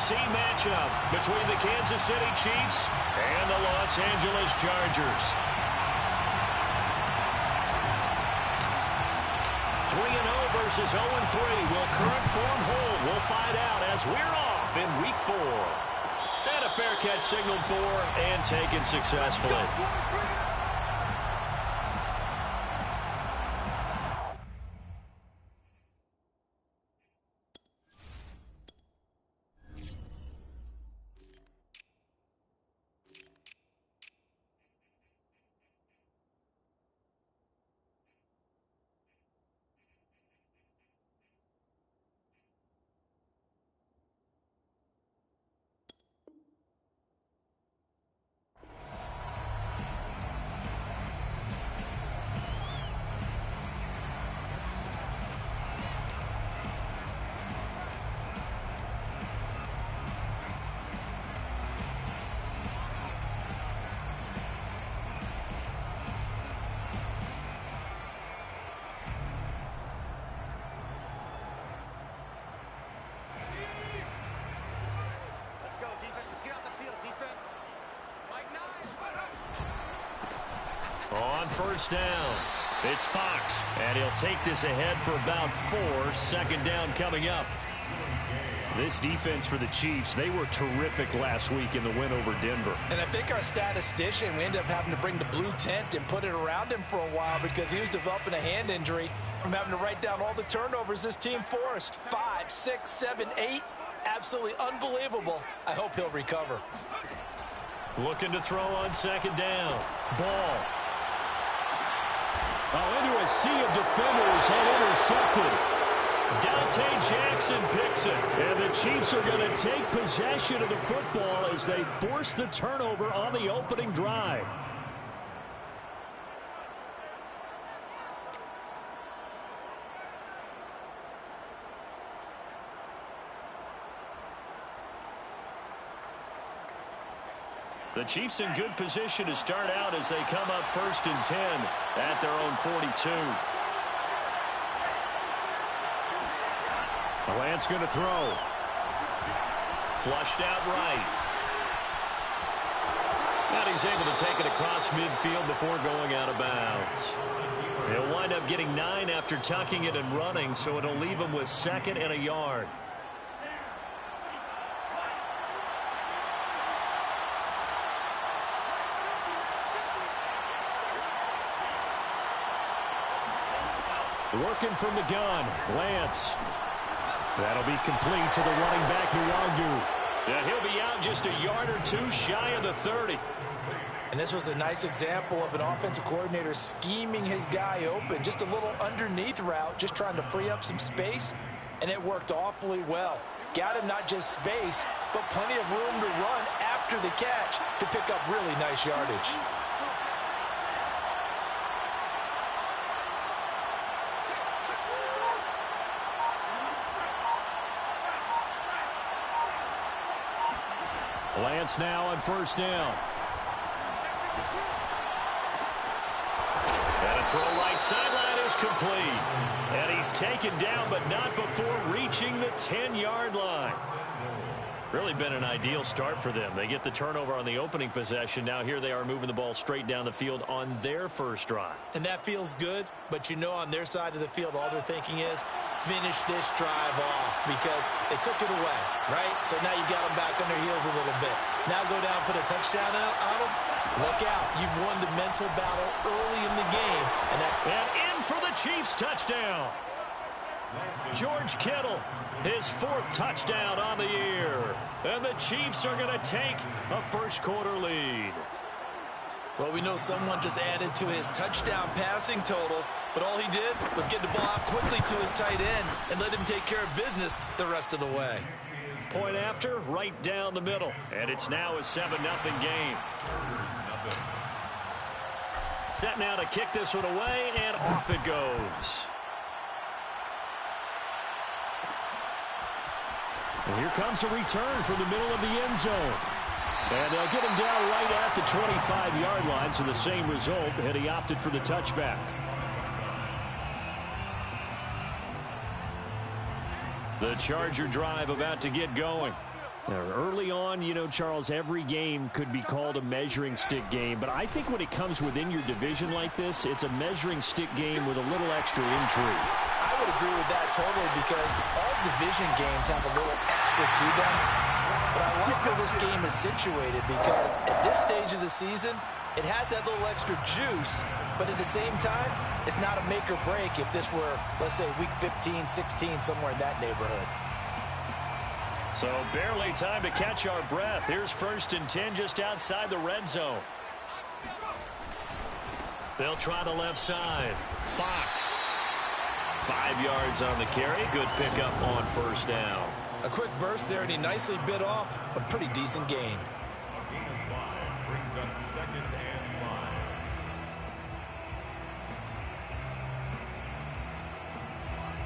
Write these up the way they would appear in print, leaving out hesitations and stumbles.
AFC matchup between the Kansas City Chiefs and the Los Angeles Chargers. 3-0 versus 0-3. Will current form hold? We'll find out as we're off in Week 4. And a fair catch signaled for and taken successfully. Let's go, defense. Let's get out the field, defense. Mike Nye. On first down, it's Fox, and he'll take this ahead for about 4. Second down coming up. This defense for the Chiefs, they were terrific last week in the win over Denver. And I think our statistician, we ended up having to bring the blue tent and put it around him for a while because he was developing a hand injury from having to write down all the turnovers this team forced. 5, 6, 7, 8. Absolutely unbelievable. I hope he'll recover. Looking to throw on second down. Ball. Oh, into a sea of defenders and intercepted. Dante Jackson picks it. And the Chiefs are going to take possession of the football as they force the turnover on the opening drive. The Chiefs in good position to start out as they come up 1st and 10 at their own 42. Lance going to throw. Flushed out right. And he's able to take it across midfield before going out of bounds. He'll wind up getting 9 after tucking it and running, so it'll leave him with 2nd and a yard. Working from the gun, Lance. That'll be complete to the running back, Nwangwu. Yeah, he'll be out just a yard or 2 shy of the 30. And this was a nice example of an offensive coordinator scheming his guy open. Just a little underneath route, just trying to free up some space, and it worked awfully well. Got him not just space, but plenty of room to run after the catch to pick up really nice yardage. Lance now on first down. And a throw right sideline is complete. And he's taken down, but not before reaching the 10-yard line. Really been an ideal start for them. They get the turnover on the opening possession. Now here they are moving the ball straight down the field on their first drive. And that feels good, but you know on their side of the field all they're thinking is finish this drive off because they took it away, right? So now you got them back on their heels a little bit. Now go down for the touchdown on them. Look out. You've won the mental battle early in the game. And in for the Chiefs touchdown. George Kittle, his 4th touchdown on the year. And the Chiefs are going to take a first-quarter lead. Well, we know someone just added to his touchdown passing total, but all he did was get the ball out quickly to his tight end and let him take care of business the rest of the way. Point after, right down the middle. And it's now a 7-0 game. Set now to kick this one away, and off it goes. And here comes a return from the middle of the end zone. And they'll get him down right at the 25-yard line, so the same result, and he opted for the touchback. The Charger drive about to get going. Early on, you know, Charles, every game could be called a measuring stick game, but I think when it comes within your division like this, it's a measuring stick game with a little extra intrigue. I would agree with that totally because all division games have a little extra to them. But I like where this game is situated because at this stage of the season, it has that little extra juice, but at the same time, it's not a make or break if this were, let's say, week 15, 16, somewhere in that neighborhood. So barely time to catch our breath. Here's 1st and 10 just outside the red zone. They'll try the left side. Fox. 5 yards on the carry. Good pickup on 1st down. A quick burst there, and he nicely bit off a pretty decent gain. A gain of 5 brings up 2nd and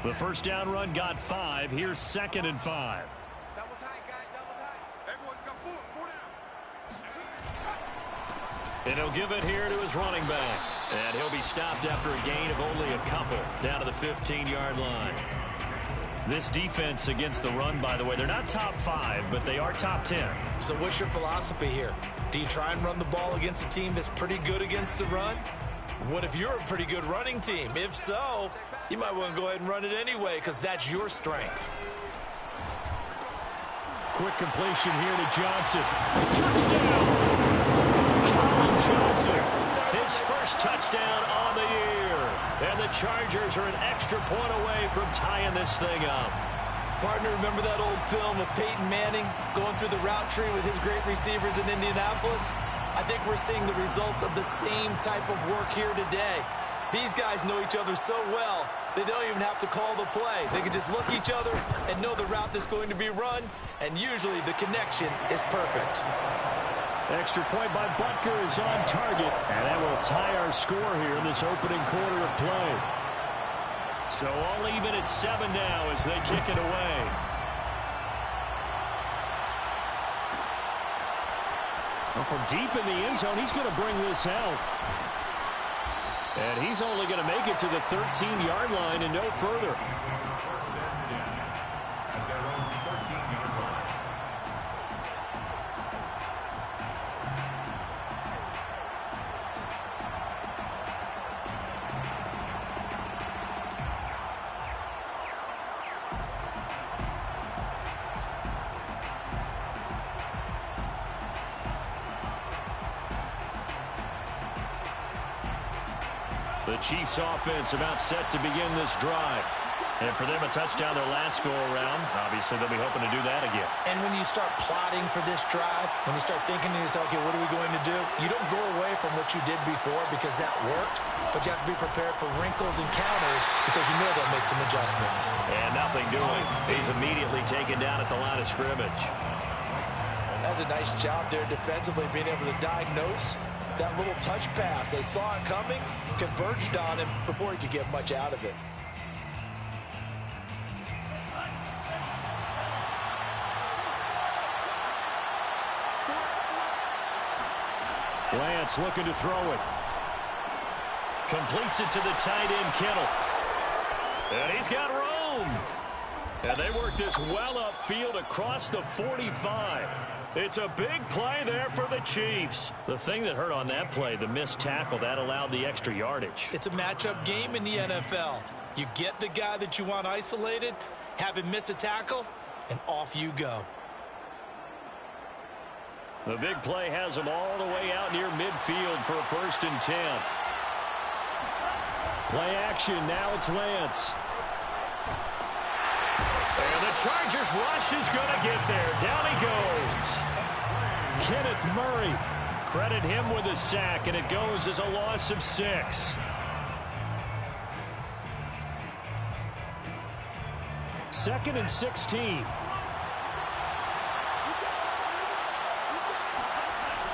5. The 1st down run got 5. Here's 2nd and 5. Double tight, guys, double tight. Everyone's got 4 down. And he'll give it here to his running back. And he'll be stopped after a gain of only a couple down to the 15-yard line. This defense against the run, by the way, they're not top 5, but they are top 10. So what's your philosophy here? Do you try and run the ball against a team that's pretty good against the run? What if you're a pretty good running team? If so, you might want to go ahead and run it anyway because that's your strength. Quick completion here to Johnson. Touchdown! Colin Johnson, his first touchdown on the year. And the Chargers are an extra point away from tying this thing up. Partner, remember that old film of Peyton Manning going through the route tree with his great receivers in Indianapolis? I think we're seeing the results of the same type of work here today. These guys know each other so well, they don't even have to call the play. They can just look each other and know the route that's going to be run, and usually the connection is perfect. Extra point by Butker is on target, and that will tie our score here in this opening quarter of play. So all even at 7 now as they kick it away. Well, from deep in the end zone, he's going to bring this out. And he's only going to make it to the 13-yard line and no further. 1st and 10 at their own 13-yard line. The Chiefs offense about set to begin this drive. And for them, a touchdown their last go-around. Obviously, they'll be hoping to do that again. And when you start plotting for this drive, when you start thinking to yourself, okay, what are we going to do? You don't go away from what you did before because that worked, but you have to be prepared for wrinkles and counters because you know they'll make some adjustments. And nothing doing. He's immediately taken down at the line of scrimmage. That's a nice job there defensively, being able to diagnose that little touch pass. They saw it coming, converged on him before he could get much out of it. Lance looking to throw it. Completes it to the tight end, Kittle. And he's got room. And they work this well upfield across the 45. It's a big play there for the Chiefs. The thing that hurt on that play, the missed tackle, that allowed the extra yardage. It's a matchup game in the NFL. You get the guy that you want isolated, have him miss a tackle, and off you go. The big play has him all the way out near midfield for a 1st and 10. Play action, now it's Lance. And the Chargers rush is going to get there. Down he goes. Kenneth Murray. Credit him with a sack, and it goes as a loss of 6. Second and 16.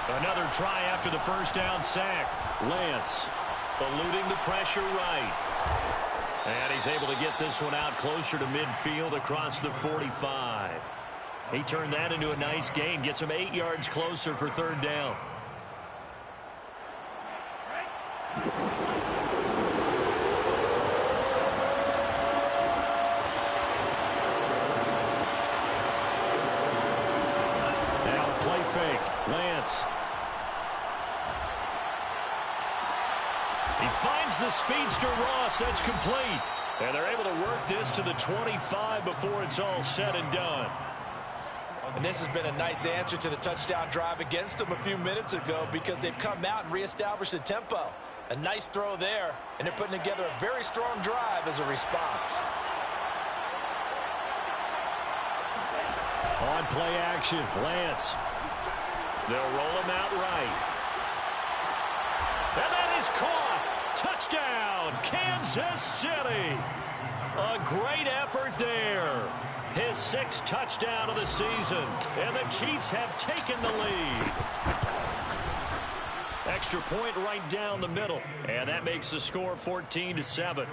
Another try after the 1st down sack. Lance eluding the pressure right. And he's able to get this one out closer to midfield across the 45. He turned that into a nice gain. Gets him 8 yards closer for 3rd down. fake. Lance. He finds the speedster Ross. That's complete. And they're able to work this to the 25 before it's all said and done. And this has been a nice answer to the touchdown drive against them a few minutes ago because they've come out and reestablished the tempo. A nice throw there, and they're putting together a very strong drive as a response. On play action, Lance. They'll roll him out right. And that is caught. Touchdown, Kansas City. A great effort there. His 6th touchdown of the season. And the Chiefs have taken the lead. Extra point right down the middle. And that makes the score 14-7. Chiefs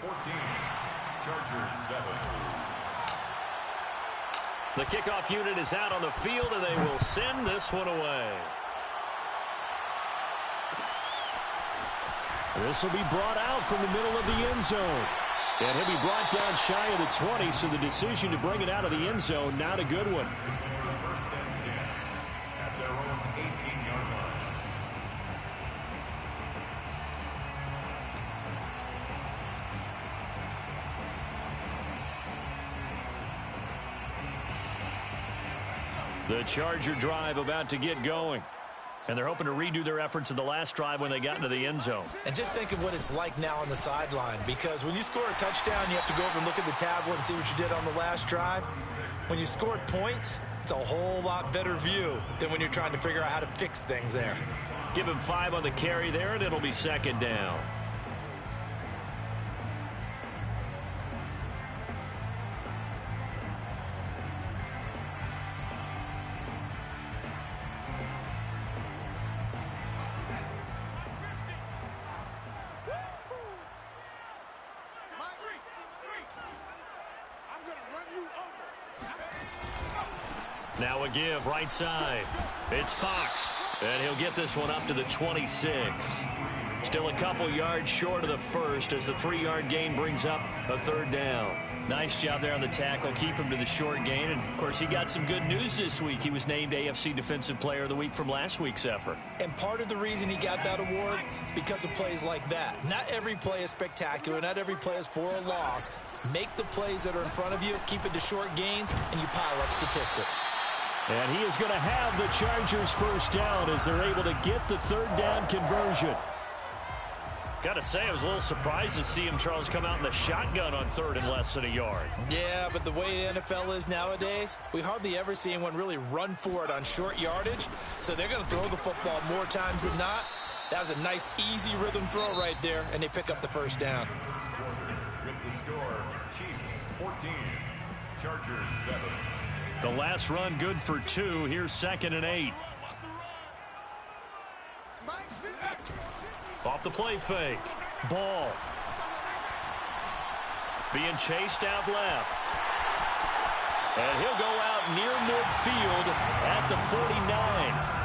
14, Chargers 7. The kickoff unit is out on the field, and they will send this one away. This will be brought out from the middle of the end zone. And he'll be brought down shy of the 20, so the decision to bring it out of the end zone, not a good one. First and 10 at their own 18-yard line. The Charger drive about to get going. And they're hoping to redo their efforts in the last drive when they got into the end zone. And just think of what it's like now on the sideline, because when you score a touchdown, you have to go over and look at the tablet and see what you did on the last drive. When you scored points, it's a whole lot better view than when you're trying to figure out how to fix things there. Give him 5 on the carry there, and it'll be 2nd down. Now a give right side. It's Fox. And he'll get this one up to the 26. Still a couple yards short of the first as the 3-yard gain brings up a 3rd down. Nice job there on the tackle. Keep him to the short gain. And, of course, he got some good news this week. He was named AFC Defensive Player of the Week from last week's effort. And part of the reason he got that award, because of plays like that. Not every play is spectacular. Not every play is for a loss. Make the plays that are in front of you, keep it to short gains, and you pile up statistics. And he is going to have the Chargers first down as they're able to get the 3rd down conversion. Got to say, I was a little surprised to see him, Charles, come out in the shotgun on 3rd and less than a yard. Yeah, but the way the NFL is nowadays, we hardly ever see anyone really run for it on short yardage. So they're going to throw the football more times than not. That was a nice, easy rhythm throw right there, and they pick up the first down. With the score, Chiefs 14, Chargers 7. The last run good for 2. Here's 2nd and 8. Off the play fake. Ball. Being chased out left. And he'll go out near midfield at the 49.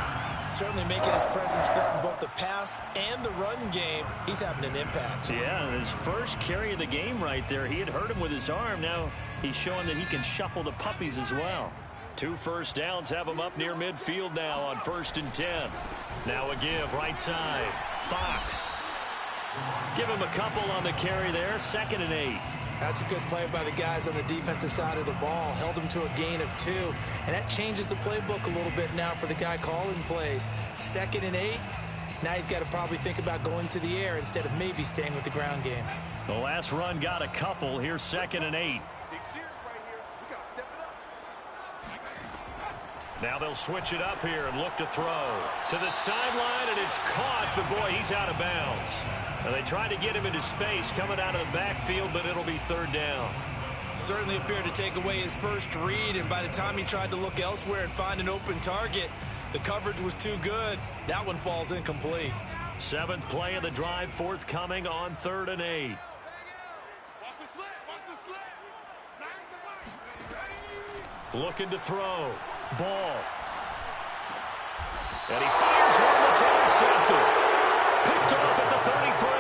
Certainly making his presence felt in both the pass and the run game. He's having an impact. Yeah, and his first carry of the game right there, he had hurt him with his arm. Now he's showing that he can shuffle the puppies as well. 2 first downs have him up near midfield now on 1st and 10. Now a give right side. Fox. Give him a couple on the carry there. 2nd and 8. That's a good play by the guys on the defensive side of the ball. Held him to a gain of 2. And that changes the playbook a little bit now for the guy calling plays. 2nd and 8. Now he's got to probably think about going to the air instead of maybe staying with the ground game. The last run got a couple. Here's 2nd and 8. Now they'll switch it up here and look to throw. To the sideline, and it's caught, but boy, he's out of bounds. And they tried to get him into space coming out of the backfield, but it'll be 3rd down. Certainly appeared to take away his first read, and by the time he tried to look elsewhere and find an open target, the coverage was too good. That one falls incomplete. 7th play of the drive forthcoming on 3rd and 8. Watch the slant. Watch the slant. Looking to throw. Ball. And he fires one that's intercepted. Picked off at the 33.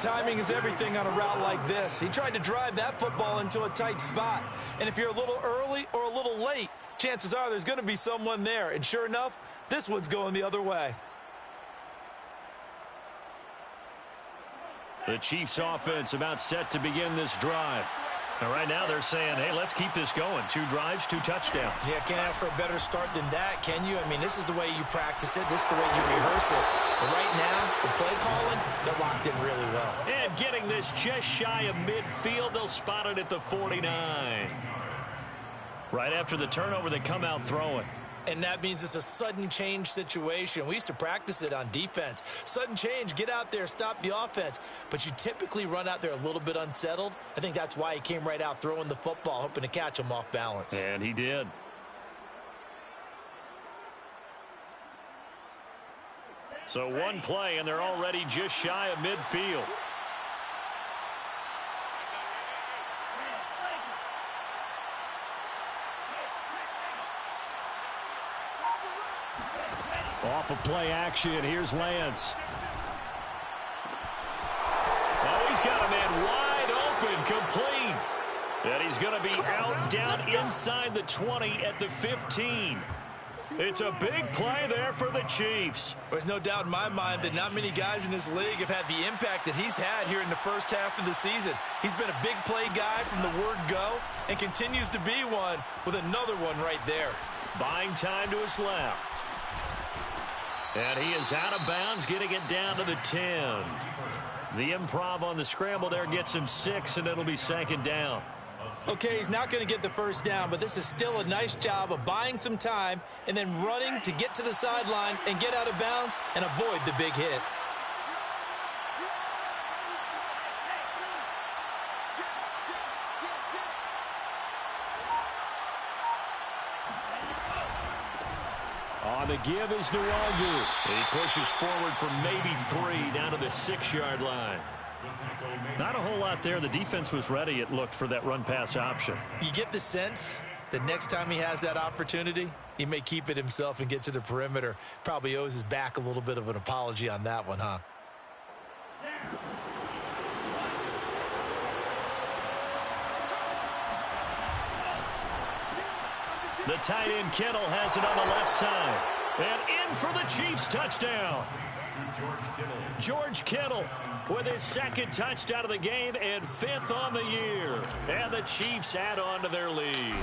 timing is everything on a route like this. He tried to drive that football into a tight spot. And if you're a little early or a little late, chances are there's going to be someone there. And sure enough, this one's going the other way. The Chiefs offense about set to begin this drive. And right now they're saying, hey, let's keep this going. 2 drives, 2 touchdowns. Yeah, can't ask for a better start than that, can you? I mean, this is the way you practice it. This is the way you rehearse it. But right now, the play calling, they're locked in really well. And getting this just shy of midfield, they'll spot it at the 49. Right after the turnover, they come out throwing. And that means it's a sudden change situation. We used to practice it on defense. Sudden change, get out there, stop the offense. But you typically run out there a little bit unsettled. I think that's why he came right out throwing the football, hoping to catch him off balance. And he did. So one play, and they're already just shy of midfield. Off of play action, here's Lance. Oh, he's got a man wide open, complete. And he's going to be out down inside the 20 at the 15. It's a big play there for the Chiefs. There's no doubt in my mind that not many guys in this league have had the impact that he's had here in the first half of the season. He's been a big play guy from the word go and continues to be one with another one right there. Buying time to his left. And he is out of bounds, getting it down to the 10. The improv on the scramble there gets him 6, and it'll be 2nd down. Okay, he's not going to get the first down, but this is still a nice job of buying some time and then running to get to the sideline and get out of bounds and avoid the big hit. On the give is Nwangu. He pushes forward for maybe 3 down to the 6-yard line. Not a whole lot there. The defense was ready, it looked, for that run-pass option. You get the sense that next time he has that opportunity, he may keep it himself and get to the perimeter. Probably owes his back a little bit of an apology on that one, huh? The tight end Kittle has it on the left side. And in for the Chiefs touchdown. George Kittle with his 2nd touchdown of the game and 5th on the year. And the Chiefs add on to their lead.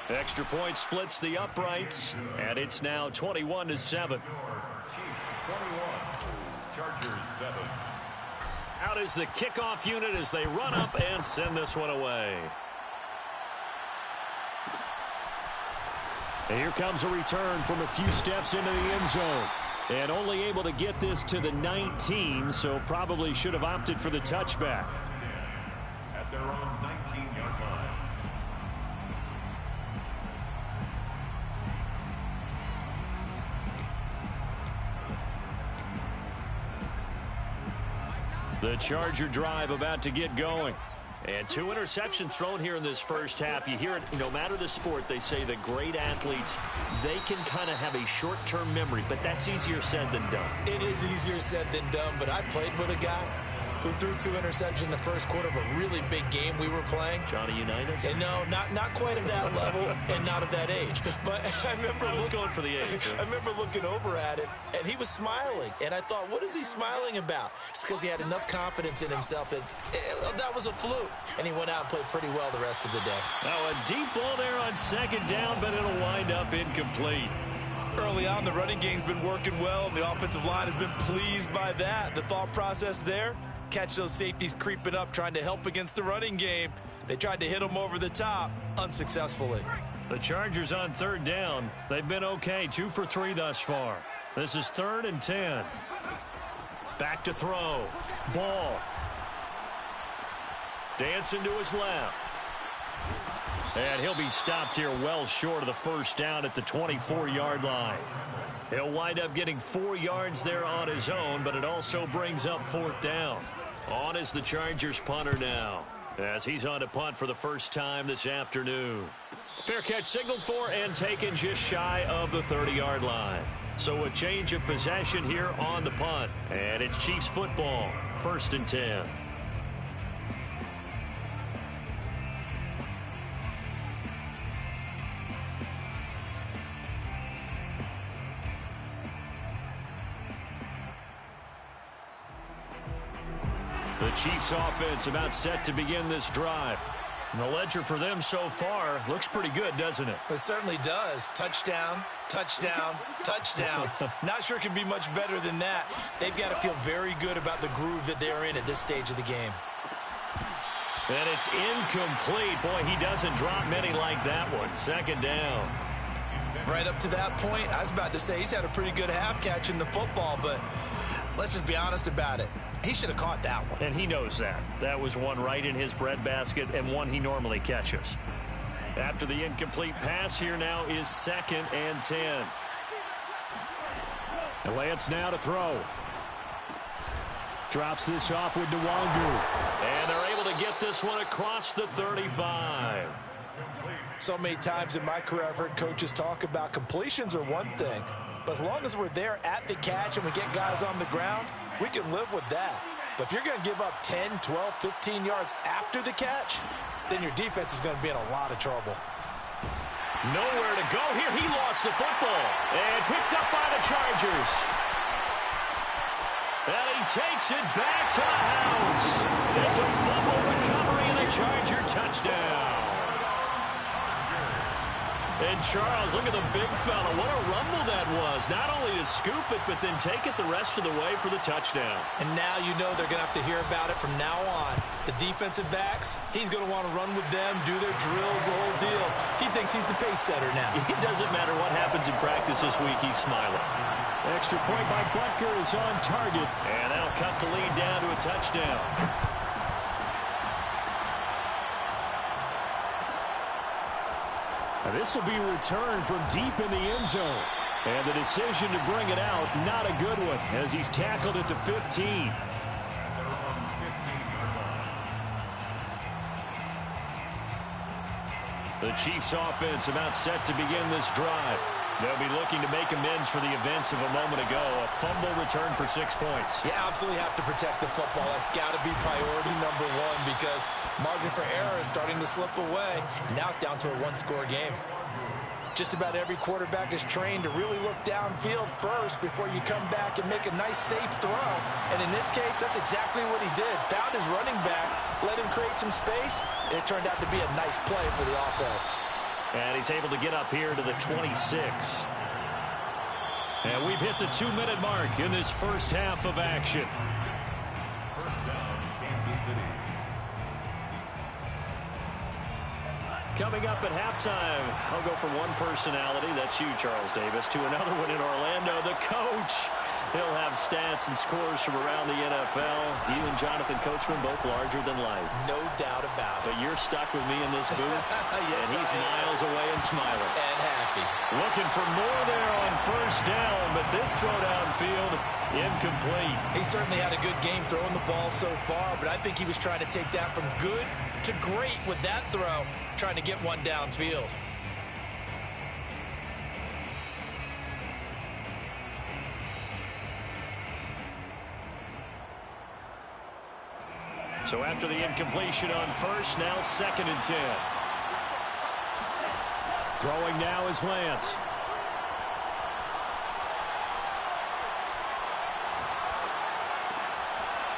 Extra point splits the uprights, and it's now 21-7. Chiefs 21, Chargers 7. Out is the kickoff unit as they run up and send this one away. And here comes a return from a few steps into the end zone. And only able to get this to the 19, so probably should have opted for the touchback. At their own 19-yard line. The Charger drive about to get going. And 2 interceptions thrown here in this first half. You hear it, no matter the sport, they say the great athletes, they can kind of have a short-term memory, but that's easier said than done. It is easier said than done, but I played with a guy who threw 2 interceptions in the first quarter of a really big game we were playing. Johnny Unitas? And no, not quite of that level and not of that age. But I remember I was going for the age. I remember looking over at him, and he was smiling. And I thought, what is he smiling about? It's because he had enough confidence in himself that that was a fluke. And he went out and played pretty well the rest of the day. Now a deep ball there on 2nd down, but it'll wind up incomplete. Early on, the running game's been working well, and the offensive line has been pleased by that. The thought process there, catch those safeties creeping up, trying to help against the running game. They tried to hit them over the top, unsuccessfully. The Chargers on 3rd down. They've been okay, 2 for 3 thus far. This is 3rd and 10. Back to throw. Ball. Dancing to his left. And he'll be stopped here well short of the first down at the 24-yard line. He'll wind up getting 4 yards there on his own, but it also brings up 4th down. On is the Chargers punter now. as he's on to punt for the first time this afternoon. Fair catch signaled for and taken just shy of the 30-yard line. So a change of possession here on the punt. And it's Chiefs football, 1st and 10. The Chiefs offense about set to begin this drive. And the ledger for them so far looks pretty good, doesn't it? It certainly does. Touchdown, touchdown, touchdown. Not sure it can be much better than that. They've got to feel very good about the groove that they're in at this stage of the game. And it's incomplete. Boy, he doesn't drop many like that one. 2nd down. Right up to that point, I was about to say he's had a pretty good half catching the football, but let's just be honest about it. He should have caught that one. And he knows that. That was one right in his breadbasket and one he normally catches. After the incomplete pass, here now is 2nd and 10. And Lance now to throw. Drops this off with Nwangu. And they're able to get this one across the 35. So many times in my career I've heard coaches talk about completions are one thing, but as long as we're there at the catch and we get guys on the ground, we can live with that. But if you're going to give up 10, 12, 15 yards after the catch, then your defense is going to be in a lot of trouble. Nowhere to go here. He lost the football and picked up by the Chargers. And he takes it back to the house. It's a fumble recovery and a Charger touchdown. And Charles, look at the big fella. What a rumble that was. Not only to scoop it, but then take it the rest of the way for the touchdown. And now you know they're going to have to hear about it from now on. The defensive backs, he's going to want to run with them, do their drills, the whole deal. He thinks he's the pace setter now. It doesn't matter what happens in practice this week, he's smiling. Extra point by Butker is on target. And that'll cut the lead down to a touchdown. This will be returned from deep in the end zone. And the decision to bring it out, not a good one, as he's tackled at the 15. The Chiefs offense about set to begin this drive. They'll be looking to make amends for the events of a moment ago. A fumble return for 6 points. You absolutely have to protect the football. That's got to be priority number one because margin for error is starting to slip away. Now it's down to a one-score game. Just about every quarterback is trained to really look downfield first before you come back and make a nice, safe throw. And in this case, that's exactly what he did. Found his running back, let him create some space, and it turned out to be a nice play for the offense. And he's able to get up here to the 26. And we've hit the 2-minute mark in this first half of action. First down, Kansas City. Coming up at halftime, I'll go from one personality, that's you, Charles Davis, to another one in Orlando, the coach. He'll have stats and scores from around the NFL. You and Jonathan Coachman, both larger than life. No doubt about it. But you're stuck with me in this booth, yes, and he's miles away and smiling. And happy. Looking for more there on first down, but this throw downfield, incomplete. He certainly had a good game throwing the ball so far, but I think he was trying to take that from good to great with that throw, trying to get one downfield. So after the incompletion on first, now 2nd and 10. Throwing now is Lance.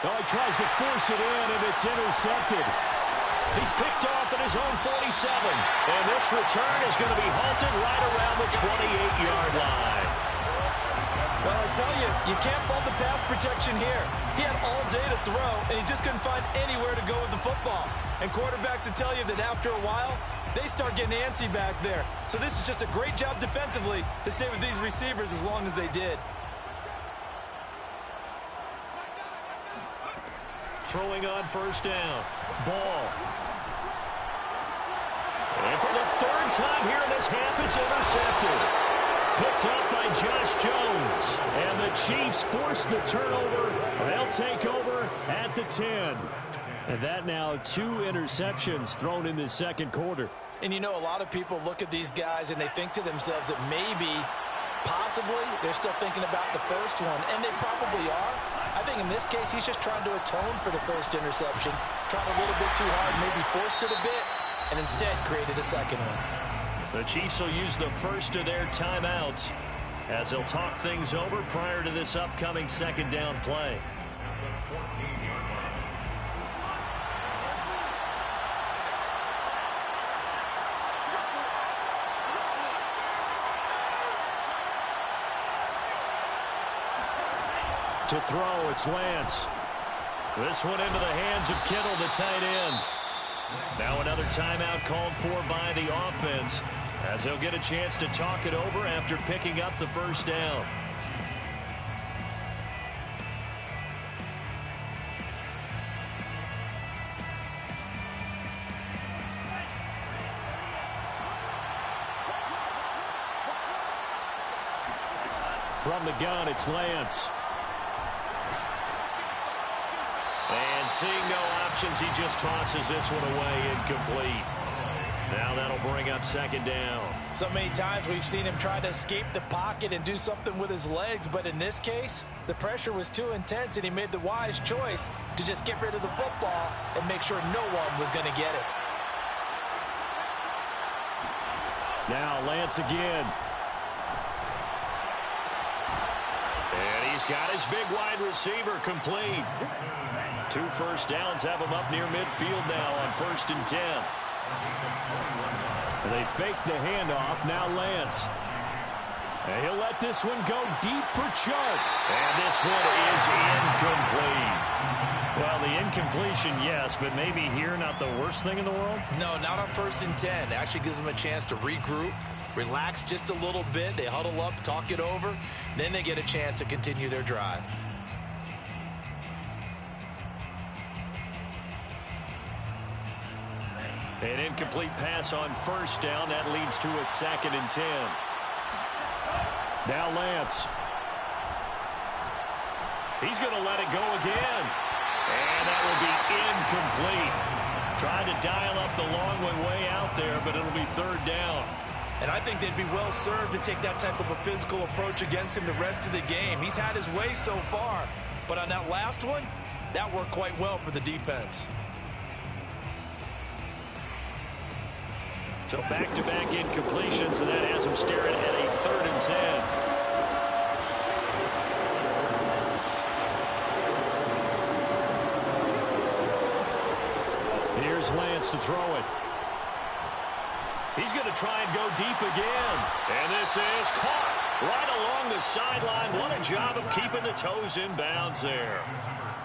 Oh, he tries to force it in, and it's intercepted. He's picked off at his own 47. And this return is going to be halted right around the 28-yard line. Well, I tell you, you can't fault the pass protection here. He had all day to throw, and he just couldn't find anywhere to go with the football. And quarterbacks will tell you that after a while, they start getting antsy back there. So this is just a great job defensively to stay with these receivers as long as they did. Throwing on first down. Ball. And for the 3rd time here in this half, it's intercepted. Picked up by Josh Jones. And the Chiefs force the turnover. They'll take over at the 10. And that now 2 interceptions thrown in this second quarter. And you know, a lot of people look at these guys and they think to themselves that maybe, possibly, they're still thinking about the first one. And they probably are. I think in this case, he's just trying to atone for the first interception. Tried a little bit too hard, maybe forced it a bit, and instead created a second one. The Chiefs will use the first of their timeouts as they'll talk things over prior to this upcoming second down play. To throw, it's Lance. This one into the hands of Kittle, the tight end. Now another timeout called for by the offense as they'll get a chance to talk it over after picking up the first down. From the gun, it's Lance. And seeing no options, he just tosses this one away, incomplete. Now that'll bring up second down. So many times we've seen him try to escape the pocket and do something with his legs, but in this case, the pressure was too intense and he made the wise choice to just get rid of the football and make sure no one was going to get it. Now Lance again. And he's got his big wide receiver complete. 2 first downs have him up near midfield now on 1st and 10. And they fake the handoff. Now Lance. And he'll let this one go deep for Chark. And this one is incomplete. Well, the incompletion, yes, but maybe here not the worst thing in the world? No, not on 1st and 10. Actually gives them a chance to regroup, relax just a little bit. They huddle up, talk it over. Then they get a chance to continue their drive. An incomplete pass on 1st down. That leads to a 2nd and 10. Now Lance. He's going to let it go again. And that will be incomplete. Trying to dial up the long way out there, but it'll be 3rd down. And I think they'd be well served to take that type of a physical approach against him the rest of the game. He's had his way so far. But on that last one, that worked quite well for the defense. So back-to-back incompletions, and that has him staring at a 3rd and 10. Here's Lance to throw it. He's going to try and go deep again. And this is caught right along the sideline. What a job of keeping the toes in bounds there.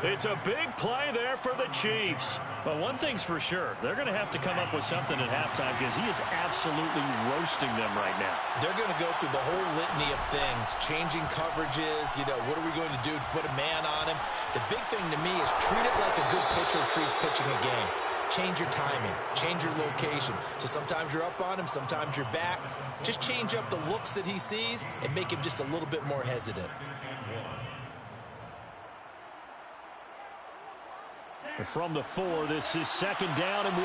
It's a big play there for the Chiefs. But one thing's for sure, they're going to have to come up with something at halftime because he is absolutely roasting them right now. They're going to go through the whole litany of things, changing coverages, what are we going to do to put a man on him? The big thing to me is treat it like a good pitcher treats pitching a game. Change your timing, change your location. So sometimes you're up on him, sometimes you're back. Just change up the looks that he sees and make him just a little bit more hesitant. From the 4, this is 2nd down and 1.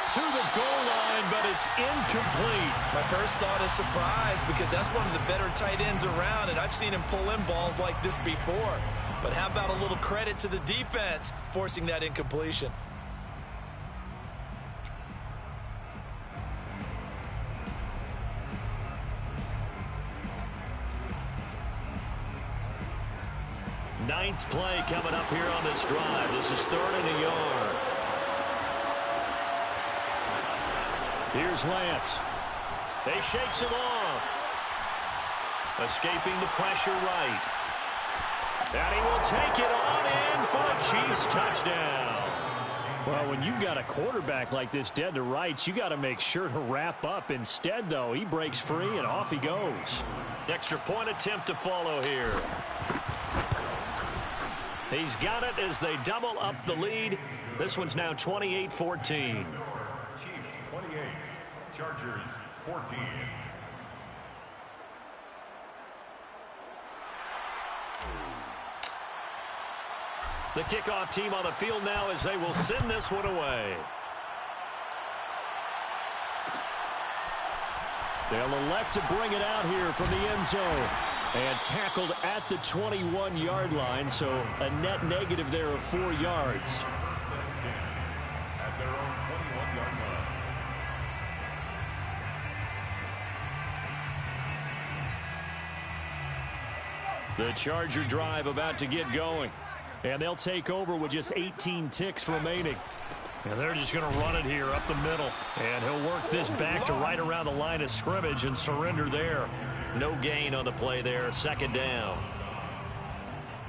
To the goal line, but it's incomplete. My first thought is surprise because that's one of the better tight ends around, and I've seen him pull in balls like this before. But how about a little credit to the defense forcing that incompletion? Ninth play coming up here on this drive. This is 3rd and a yard. Here's Lance. They shakes him off. Escaping the pressure right. And he will take it on in for a Chiefs touchdown. Well, when you've got a quarterback like this dead to rights, you got to make sure to wrap up. Instead, though, he breaks free and off he goes. Extra point attempt to follow here. He's got it as they double up the lead. This one's now 28-14. Chiefs 28, Chargers 14. The kickoff team on the field now as they will send this one away. They'll elect to bring it out here from the end zone. And tackled at the 21-yard line, so a net negative there of 4 yards. First and 10 at their own 21-yard line. The Charger drive about to get going. And they'll take over with just 18 ticks remaining. And they're just going to run it here up the middle. And he'll work this back to right around the line of scrimmage and surrender there. No gain on the play there. Second down.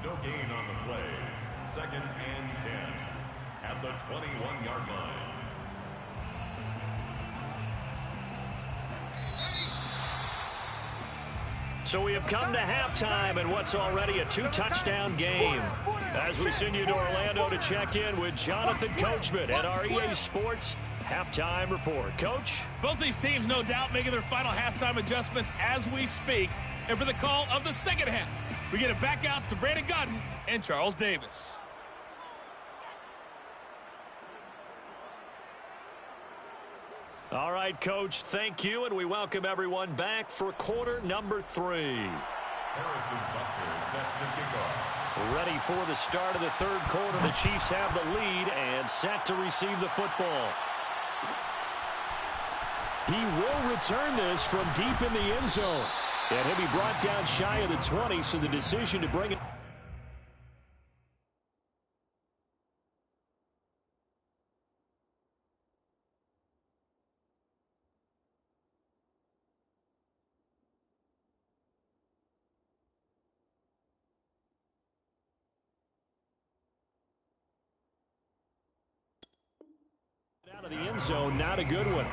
No gain on the play. Second and 10 at the 21-yard line. So we have come to halftime in what's already a 2-touchdown game. As we send you to Orlando to check in with Jonathan Coachman at our EA Sports Halftime Report. Coach? Both these teams, no doubt, making their final halftime adjustments as we speak. And for the call of the second half, we get it back out to Brandon Gaudin and Charles Davis. All right, Coach, thank you, and we welcome everyone back for quarter number 3. Harrison Butker set to kick off. Ready for the start of the third quarter. The Chiefs have the lead and set to receive the football. He will return this from deep in the end zone. And he'll be brought down shy of the 20, so the decision to bring it. Out of the end zone, not a good one.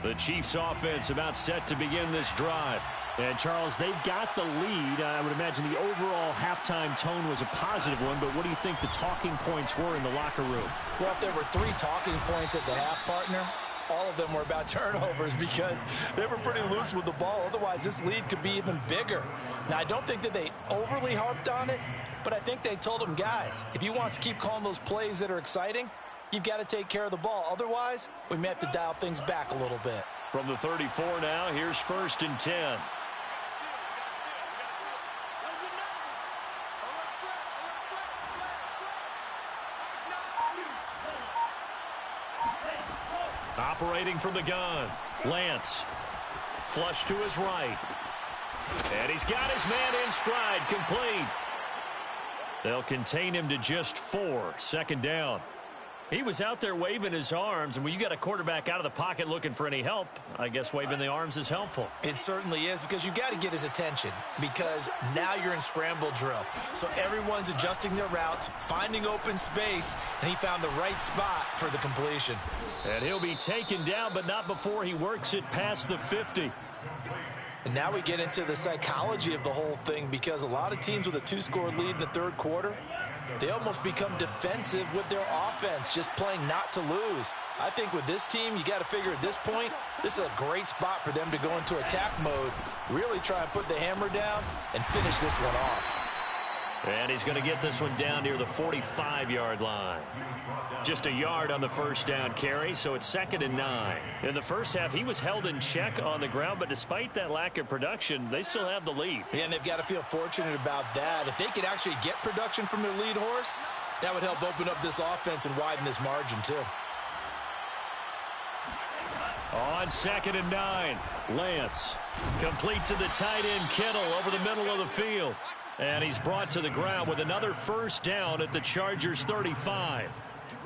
The Chiefs offense about set to begin this drive. And, Charles, they've got the lead. I would imagine the overall halftime tone was a positive one, but what do you think the talking points were in the locker room? Well, if there were 3 talking points at the half, partner, all of them were about turnovers because they were pretty loose with the ball. Otherwise, this lead could be even bigger. Now, I don't think that they overly harped on it, but I think they told them, guys, if you want to keep calling those plays that are exciting, you've got to take care of the ball. Otherwise, we may have to dial things back a little bit. From the 34 now, here's 1st and 10. Operating from the gun, Lance. Flush to his right. And he's got his man in stride, complete. They'll contain him to just 4, second down. He was out there waving his arms, and when you got a quarterback out of the pocket looking for any help, I guess waving the arms is helpful. It certainly is, because you got to get his attention, because now you're in scramble drill. So everyone's adjusting their routes, finding open space, and he found the right spot for the completion. And he'll be taken down, but not before he works it past the 50. And now we get into the psychology of the whole thing, because a lot of teams with a 2-score lead in the third quarter, they almost become defensive with their offense, just playing not to lose. I think with this team, you got to figure at this point, this is a great spot for them to go into attack mode, really try and put the hammer down and finish this one off. And he's going to get this one down near the 45-yard line. Just a yard on the first down carry, so it's 2nd and 9. In the first half, he was held in check on the ground, but despite that lack of production, they still have the lead. Yeah, and they've got to feel fortunate about that. If they could actually get production from their lead horse, that would help open up this offense and widen this margin too. On 2nd and 9, Lance. Complete to the tight end, Kittle, over the middle of the field. And he's brought to the ground with another first down at the Chargers 35.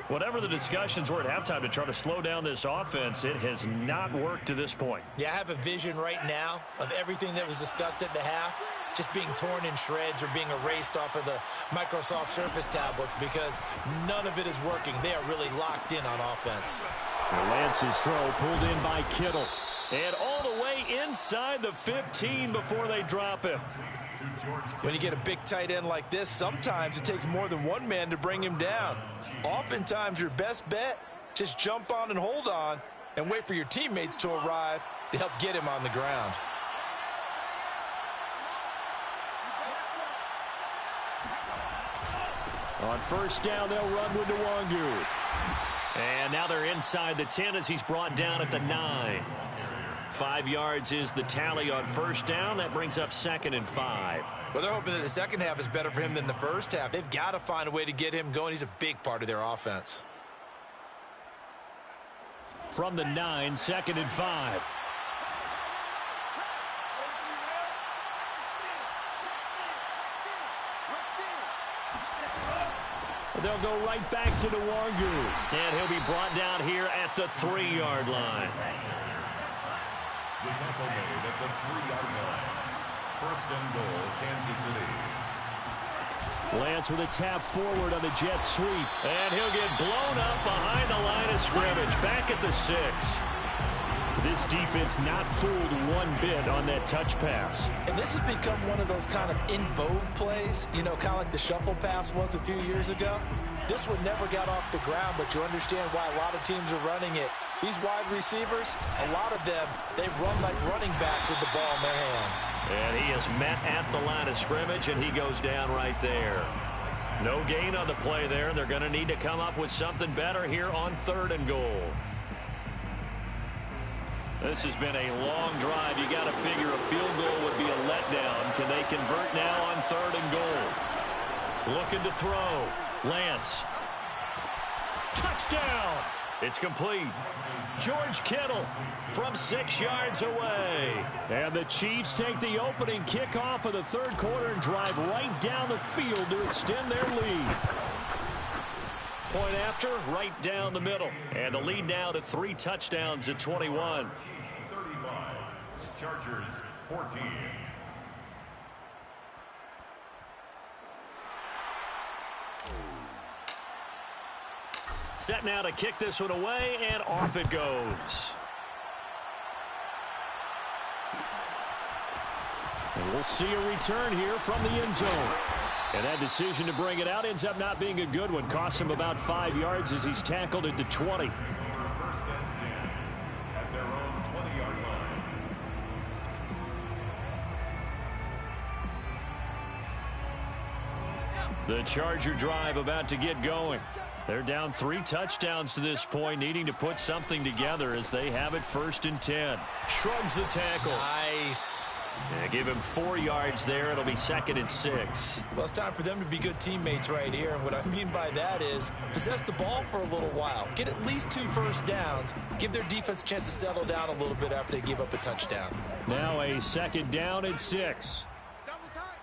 Whatever the discussions were at halftime to try to slow down this offense, it has not worked to this point. Yeah, I have a vision right now of everything that was discussed at the half just being torn in shreds or being erased off of the Microsoft Surface tablets, because none of it is working. They are really locked in on offense. Lance's throw pulled in by Kittle. And all the way play inside the 15 before they drop him. When you get a big tight end like this, sometimes it takes more than one man to bring him down. Oftentimes, your best bet, just jump on and hold on and wait for your teammates to arrive to help get him on the ground. On first down, they'll run with Nwangu. And now they're inside the 10 as he's brought down at the 9. 5 yards is the tally on first down. That brings up 2nd and 5. Well, they're hoping that the second half is better for him than the first half. They've got to find a way to get him going. He's a big part of their offense. From the 9, 2nd and 5. They'll go right back to Nwangu. And he'll be brought down here at the 3-yard line. The tackle made at the 3-yard line. First and goal, Kansas City. Lance with a tap forward on the jet sweep. And he'll get blown up behind the line of scrimmage. Back at the 6. This defense not fooled one bit on that touch pass. And this has become one of those kind of in vogue plays, you know, kind of like the shuffle pass was a few years ago. This one never got off the ground, but you understand why a lot of teams are running it. These wide receivers, a lot of them, they run like running backs with the ball in their hands. And he is met at the line of scrimmage, and he goes down right there. No gain on the play there. They're going to need to come up with something better here on 3rd and goal. This has been a long drive. You got to figure a field goal would be a letdown. Can they convert now on 3rd and goal? Looking to throw. Lance. Touchdown. It's complete. George Kittle from 6 yards away. And the Chiefs take the opening kickoff of the 3rd quarter and drive right down the field to extend their lead. Point after, right down the middle. And the lead now to 3 touchdowns at 21. 35. Chargers 14. Set now to kick this one away, and off it goes. And we'll see a return here from the end zone. And that decision to bring it out ends up not being a good one. Costs him about 5 yards as he's tackled at the 20. First and 10 at their own 20-yard line. The Charger drive about to get going. They're down 3 touchdowns to this point, needing to put something together as they have it 1st and 10. Shrugs the tackle. Nice. Yeah, give him 4 yards there. It'll be 2nd and 6. Well, it's time for them to be good teammates right here. And what I mean by that is possess the ball for a little while. Get at least 2 first downs. Give their defense a chance to settle down a little bit after they give up a touchdown. Now a 2nd down and 6. Double tight.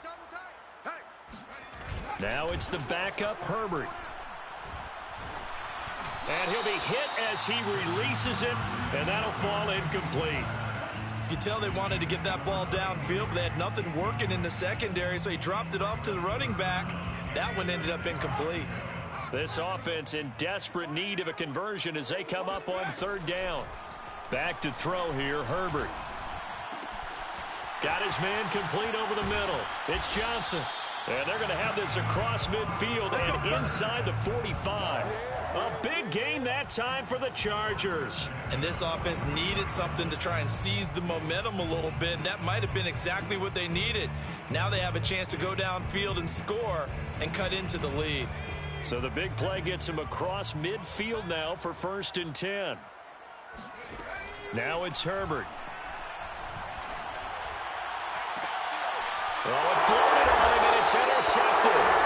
Hey. Now it's the backup, Herbert. And he'll be hit as he releases it, and that'll fall incomplete. You could tell they wanted to get that ball downfield, but they had nothing working in the secondary, so he dropped it off to the running back. That one ended up incomplete. This offense in desperate need of a conversion as they come up on 3rd down. Back to throw here, Herbert. Got his man complete over the middle. It's Johnson. And they're going to have this across midfield and inside the 45. A big gain that time for the Chargers. And this offense needed something to try and seize the momentum a little bit, and that might have been exactly what they needed. Now they have a chance to go downfield and score and cut into the lead. So the big play gets him across midfield now for 1st and 10. Now it's Herbert. Oh, it floated on him, and it's intercepted.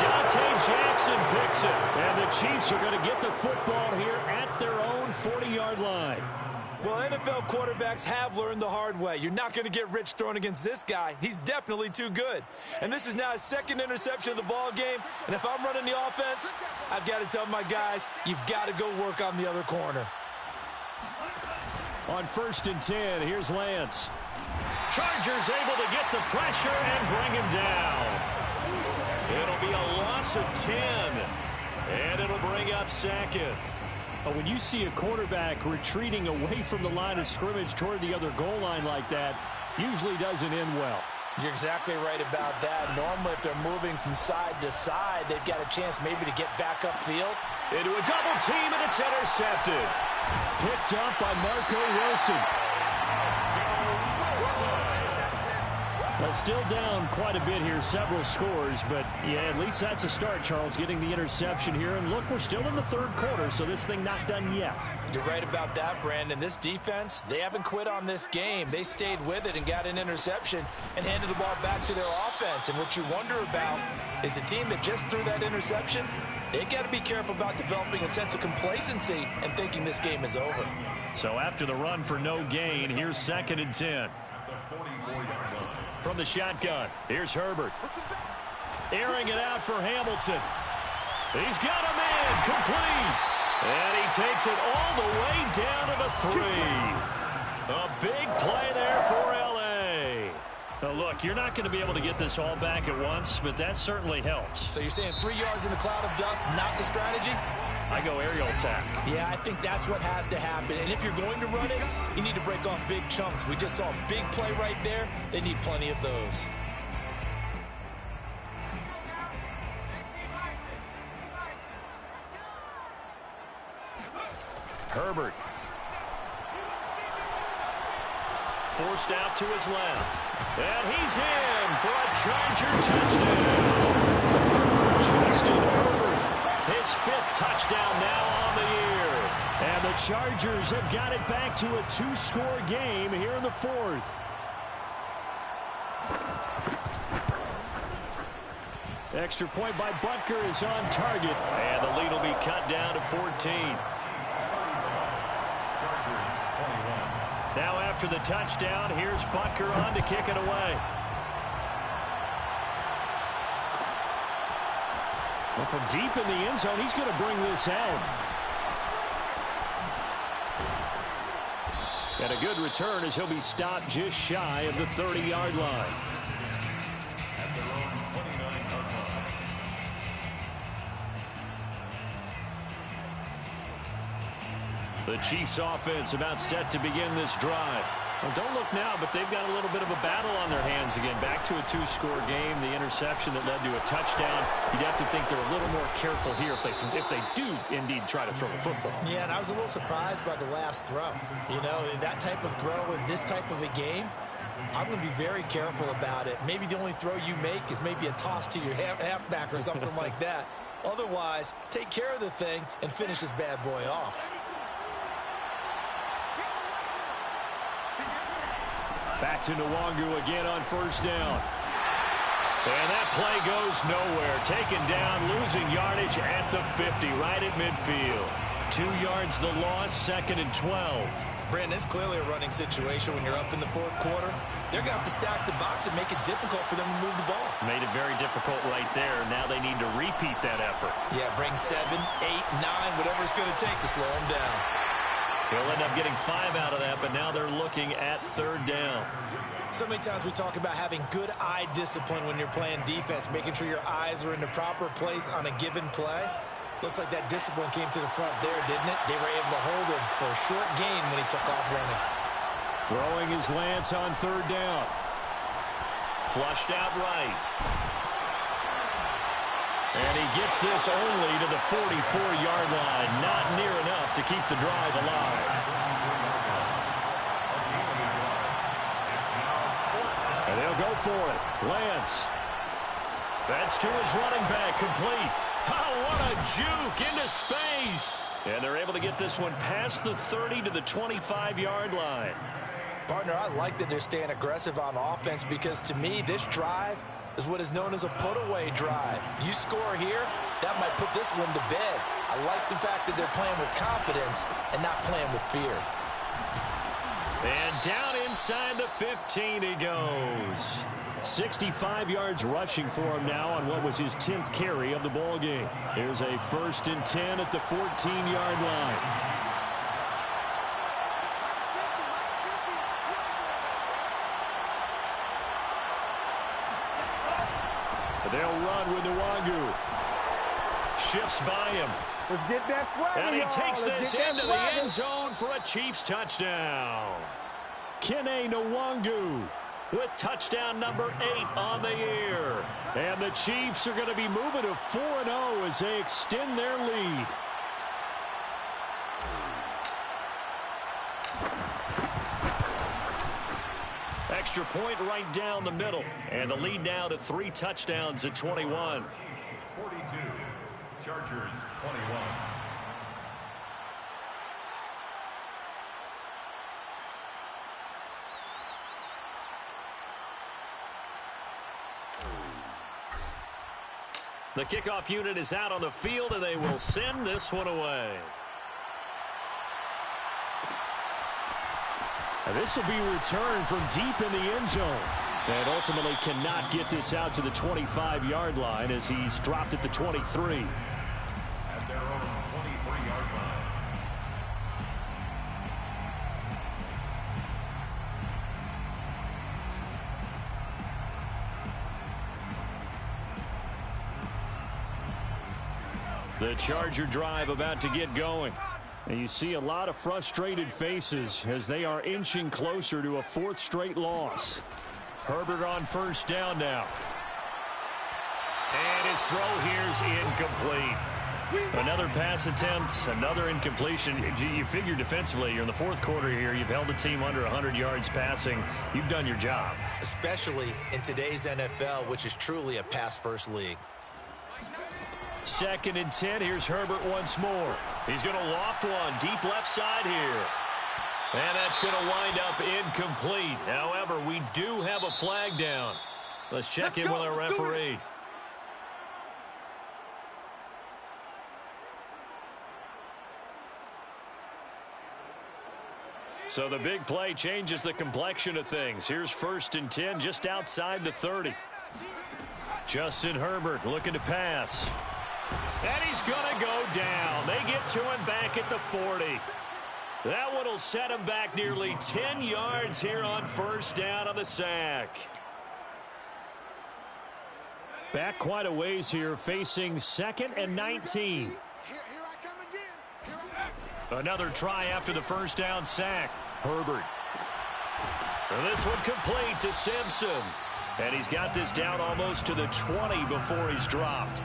Dante Jackson picks it. And the Chiefs are going to get the football here at their own 40-yard line. Well, NFL quarterbacks have learned the hard way. You're not going to get rich throwing against this guy. He's definitely too good. And this is now his 2nd interception of the ball game. And if I'm running the offense, I've got to tell my guys, you've got to go work on the other corner. On 1st and 10, here's Lance. Chargers able to get the pressure and bring him down. It'll be a loss of 10. And it'll bring up 2nd. But when you see a quarterback retreating away from the line of scrimmage toward the other goal line like that, usually doesn't end well. You're exactly right about that. Normally, if they're moving from side to side, they've got a chance maybe to get back upfield. Into a double team, and it's intercepted. Picked up by Marco Wilson. Well, still down quite a bit here, several scores, but yeah, at least that's a start, Charles, getting the interception here. And look, we're still in the third quarter, so this thing not done yet. You're right about that, Brandon. This defense, they haven't quit on this game. They stayed with it and got an interception and handed the ball back to their offense. And what you wonder about is a team that just threw that interception, they got to be careful about developing a sense of complacency and thinking this game is over. So after the run for no gain, here's 2nd and 10. From the shotgun, here's Herbert. Airing it out for Hamilton. He's got him in, complete. And he takes it all the way down to the 3. A big play there for L.A. Now look, you're not going to be able to get this all back at once, but that certainly helps. So you're saying 3 yards in a cloud of dust, not the strategy? I go aerial attack. Yeah, I think that's what has to happen. And if you're going to run it, you need to break off big chunks. We just saw a big play right there. They need plenty of those. Herbert. Forced out to his left. And he's in for a Charger touchdown. Justin Herbert. His 5th touchdown now on the year. And the Chargers have got it back to a 2-score game here in the 4th. Extra point by Butker is on target. And the lead will be cut down to 14. Now after the touchdown, here's Butker on to kick it away. Well, from deep in the end zone, he's going to bring this out. And a good return as he'll be stopped just shy of the 30-yard line. At their own 29-yard line. The Chiefs offense about set to begin this drive. Well, don't look now, but they've got a little bit of a battle on their hands again. Back to a 2-score game. The interception that led to a touchdown. You'd have to think they're a little more careful here if they do indeed try to throw the football. Yeah, and I was a little surprised by the last throw. You know, that type of throw in this type of a game, I'm going to be very careful about it. Maybe the only throw you make is maybe a toss to your halfback or something like that. Otherwise, take care of the thing and finish this bad boy off. Back to Nwangu again on 1st down. And that play goes nowhere. Taken down, losing yardage at the 50, right at midfield. 2 yards the loss, 2nd and 12. Brandon, it's clearly a running situation when you're up in the 4th quarter. They're going to have to stack the box and make it difficult for them to move the ball. Made it very difficult right there. Now they need to repeat that effort. Yeah, bring 7, 8, 9, whatever it's going to take to slow them down. He'll end up getting 5 out of that, but now they're looking at 3rd down. So many times we talk about having good eye discipline when you're playing defense, making sure your eyes are in the proper place on a given play. Looks like that discipline came to the front there, didn't it? They were able to hold him for a short gain when he took off running. Throwing his Lance on 3rd down. Flushed out right. And he gets this only to the 44-yard line. Not near enough to keep the drive alive. And they'll go for it. Lance. That's to his running back, complete. Oh, what a juke into space. And they're able to get this one past the 30 to the 25-yard line. Partner, I like that they're staying aggressive on offense because to me, this drive is what is known as a put-away drive. You score here, that might put this one to bed. I like the fact that they're playing with confidence and not playing with fear. And down inside the 15 he goes. 65 yards rushing for him now on what was his 10th carry of the ball game. Here's a 1st and 10 at the 14-yard line. They'll run with Nwangu. Shifts by him. Let's get that swagger, And he y'all. takes Let's this get that into the swagger. end zone for a Chiefs touchdown. Kene Nwangu with touchdown number 8 on the year. And the Chiefs are going to be moving to 4-0 as they extend their lead. Extra point right down the middle. And the lead now to 3 touchdowns at 21. 42. Chargers 21. The kickoff unit is out on the field, and they will send this one away. And this will be returned from deep in the end zone. And ultimately cannot get this out to the 25-yard line as he's dropped at the 23. At their own 23-yard line. The Charger drive about to get going. And you see a lot of frustrated faces as they are inching closer to a 4th straight loss. Herbert on first down now. And his throw here's incomplete. Another pass attempt, another incompletion. You figure defensively, you're in the 4th quarter here. You've held the team under 100 yards passing. You've done your job. Especially in today's NFL, which is truly a pass-first league. 2nd and 10. Here's Herbert once more. He's going to loft one deep left side here. And that's going to wind up incomplete. However, we do have a flag down. Let's check in with our referee. So the big play changes the complexion of things. Here's 1st and 10 just outside the 30. Justin Herbert looking to pass. And he's going to go down. They get to him back at the 40. That one will set him back nearly 10 yards here on first down on the sack. Back quite a ways here, facing 2nd and 19. Here I come again. Another try after the first down sack. Herbert. And this one complete to Simpson. And he's got this down almost to the 20 before he's dropped.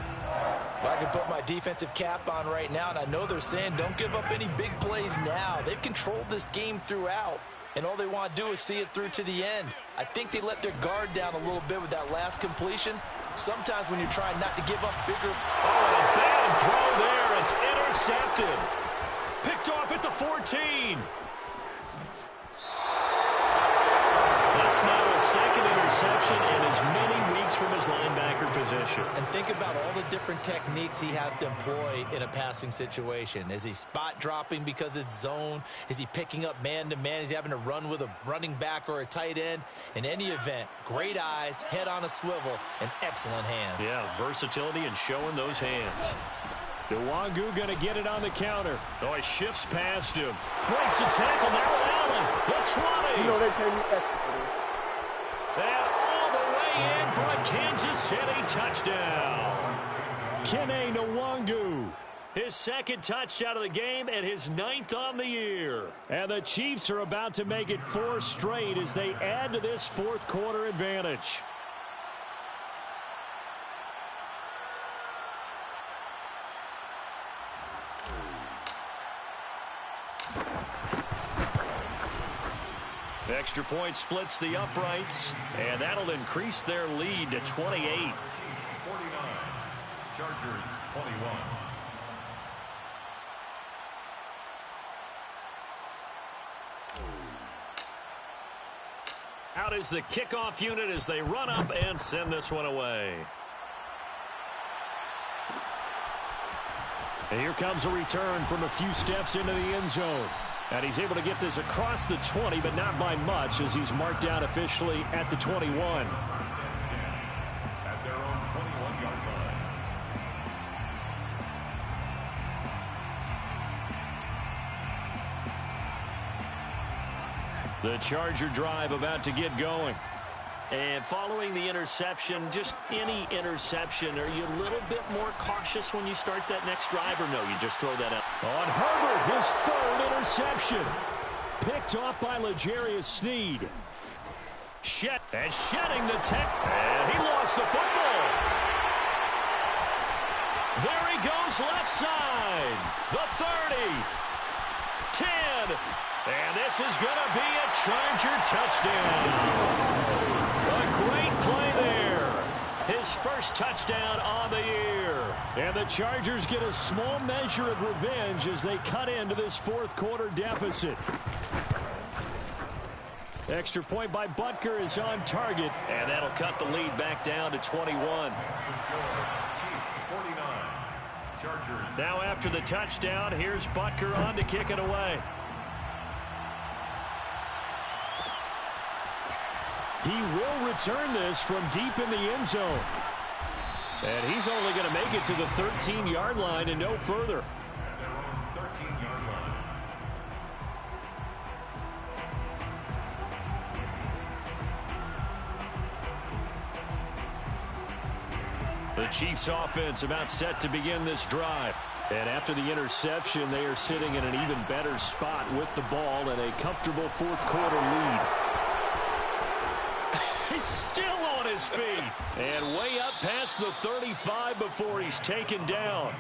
Well, I can put my defensive cap on right now, and I know they're saying don't give up any big plays now. They've controlled this game throughout, and all they want to do is see it through to the end. I think they let their guard down a little bit with that last completion. Sometimes when you're trying not to give up bigger... Oh, a bad throw there. It's intercepted. Picked off at the 14. That's now a 2nd interception in as many weeks from his linebacker position. And think about all the different techniques he has to employ in a passing situation. Is he spot dropping because it's zone? Is he picking up man-to-man? Is he having to run with a running back or a tight end? In any event, great eyes, head on a swivel, and excellent hands. Yeah, versatility and showing those hands. Nwangu going to get it on the counter. Oh, he shifts past him. Breaks the tackle. Now Allen. The 20. You know they pay me extra for this. And all the way in for a Kansas City touchdown. Kene Nwangu. His 2nd touchdown of the game and his 9th on the year. And the Chiefs are about to make it 4 straight as they add to this 4th quarter advantage. Extra point splits the uprights, and that'll increase their lead to 28. 49. Chargers 21. Out is the kickoff unit as they run up and send this one away. And here comes a return from a few steps into the end zone. And he's able to get this across the 20, but not by much as he's marked down officially at the 21. At their own 21-yard line. The Charger drive about to get going. And following the interception, just any interception, are you a little bit more cautious when you start that next drive, or no, you just throw that out? On Herbert, his third interception. Picked off by L'Jarius Sneed. Shedding the tech. And he lost the football. There he goes left side. The 30. 10. And this is going to be a Charger touchdown. A great play there. His first touchdown on the year. And the Chargers get a small measure of revenge as they cut into this fourth quarter deficit. Extra point by Butker is on target. And that'll cut the lead back down to 21. Now after the touchdown, here's Butker on to kick it away. He will return this from deep in the end zone. And he's only going to make it to the 13-yard line and no further. The Chiefs offense about set to begin this drive. And after the interception, they are sitting in an even better spot with the ball and a comfortable fourth quarter lead. He's still on his feet. And way up past the 35 before he's taken down.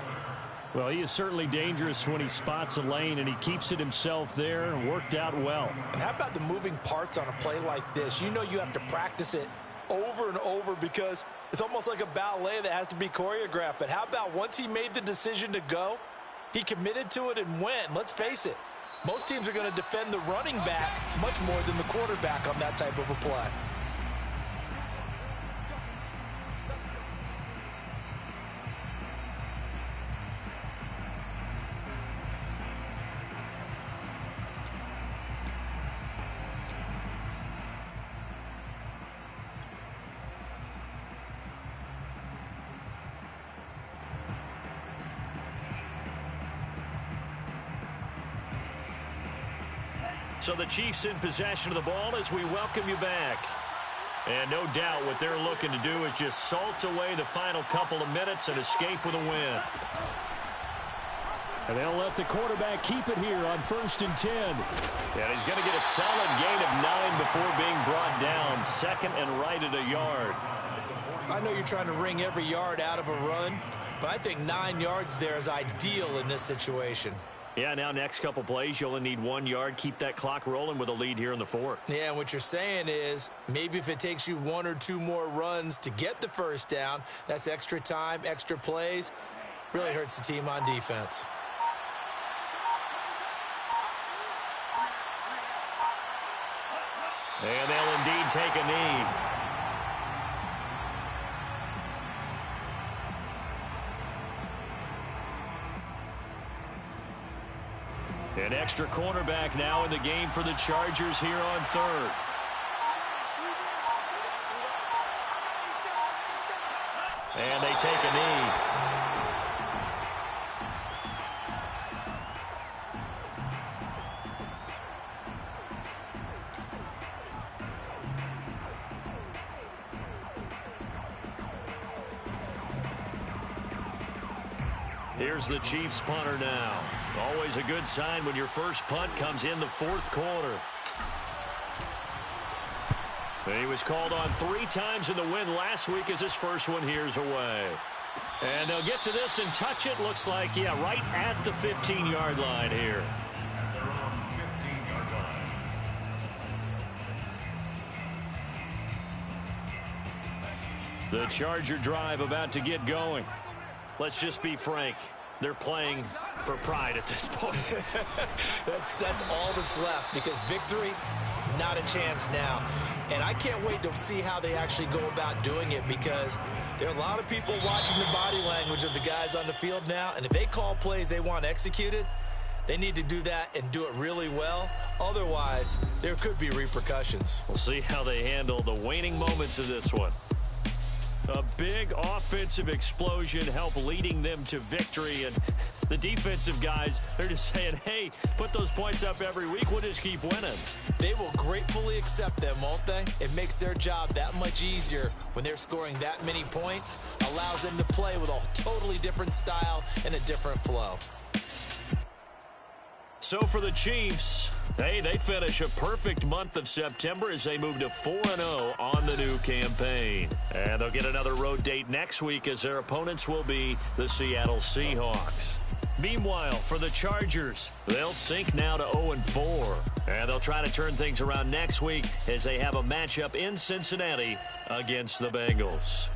Well, he is certainly dangerous when he spots a lane, and he keeps it himself there and worked out well. And how about the moving parts on a play like this? You know you have to practice it over and over because it's almost like a ballet that has to be choreographed. But how about once he made the decision to go, he committed to it and went. Let's face it, most teams are going to defend the running back much more than the quarterback on that type of a play. So the Chiefs in possession of the ball as we welcome you back. And no doubt what they're looking to do is just salt away the final couple of minutes and escape with a win. And they'll let the quarterback keep it here on 1st and 10. And he's going to get a solid gain of 9 before being brought down. Second and right at a yard. I know you're trying to wring every yard out of a run, but I think 9 yards there is ideal in this situation. Yeah, now next couple plays, you only need 1 yard. Keep that clock rolling with a lead here in the fourth. Yeah, and what you're saying is maybe if it takes you 1 or 2 more runs to get the first down, that's extra time, extra plays. Really hurts the team on defense. And they'll indeed take a knee. An extra cornerback now in the game for the Chargers here on 3rd. And they take a knee. Here's the Chiefs punter now. Always a good sign when your first punt comes in the fourth quarter. He was called on 3 times in the win last week as his first one here's away. And they'll get to this and touch it. Looks like, yeah, right at the 15-yard line here. They're on 15-yard line. The Charger drive about to get going. Let's just be frank. They're playing for pride at this point. That's all that's left because victory, not a chance now. And I can't wait to see how they actually go about doing it because there are a lot of people watching the body language of the guys on the field now. And if they call plays they want executed, they need to do that and do it really well. Otherwise, there could be repercussions. We'll see how they handle the waning moments of this one. A big offensive explosion helped leading them to victory. And the defensive guys, they're just saying, hey, put those points up every week. We'll just keep winning. They will gratefully accept them, won't they? It makes their job that much easier when they're scoring that many points. Allows them to play with a totally different style and a different flow. So for the Chiefs, hey, they finish a perfect month of September as they move to 4-0 on the new campaign. And they'll get another road date next week as their opponents will be the Seattle Seahawks. Meanwhile, for the Chargers, they'll sink now to 0-4. And they'll try to turn things around next week as they have a matchup in Cincinnati against the Bengals.